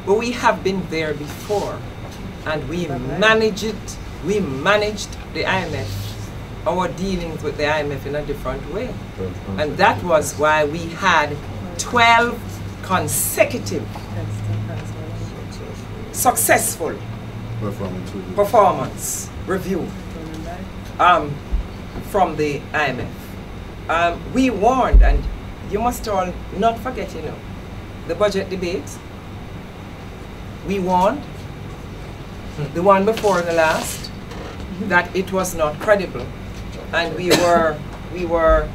But we have been there before, and we managed it. We managed the IMF, our dealings with the IMF in a different way. And that was why we had 12 consecutive successful performance review from the IMF. We warned, and you must all not forget, the budget debates. We warned, the one before the last, that it was not credible, and we were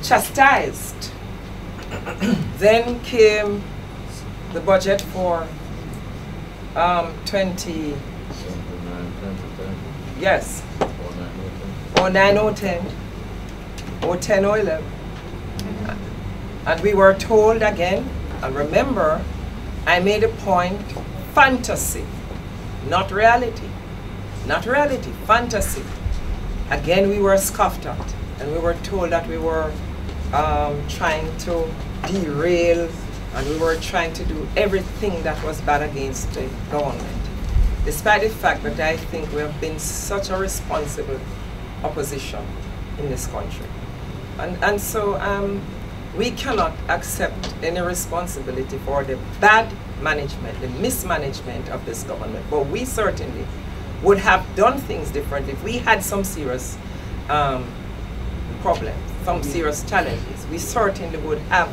chastised. Then came the budget for 20. Yes. Or 9 or 10. Or 10 or 11. And we were told again, and remember, I made a point, fantasy, not reality. Not reality, fantasy. Again, we were scoffed at, and we were told that we were trying to derail, and we were trying to do everything that was bad against the government, despite the fact that I think we have been such a responsible opposition in this country. And so we cannot accept any responsibility for the bad management, the mismanagement of this government. But we certainly would have done things differently if we had some serious problems, some serious challenges. We certainly would have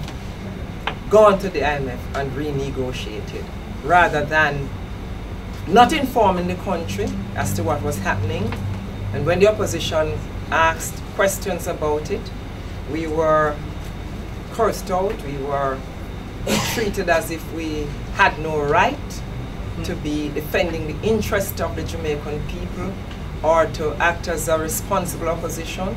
gone to the IMF and renegotiated, rather than not informing the country as to what was happening. And when the opposition asked questions about it, we were cursed out, we were treated as if we had no right to be defending the interest of the Jamaican people or to act as a responsible opposition.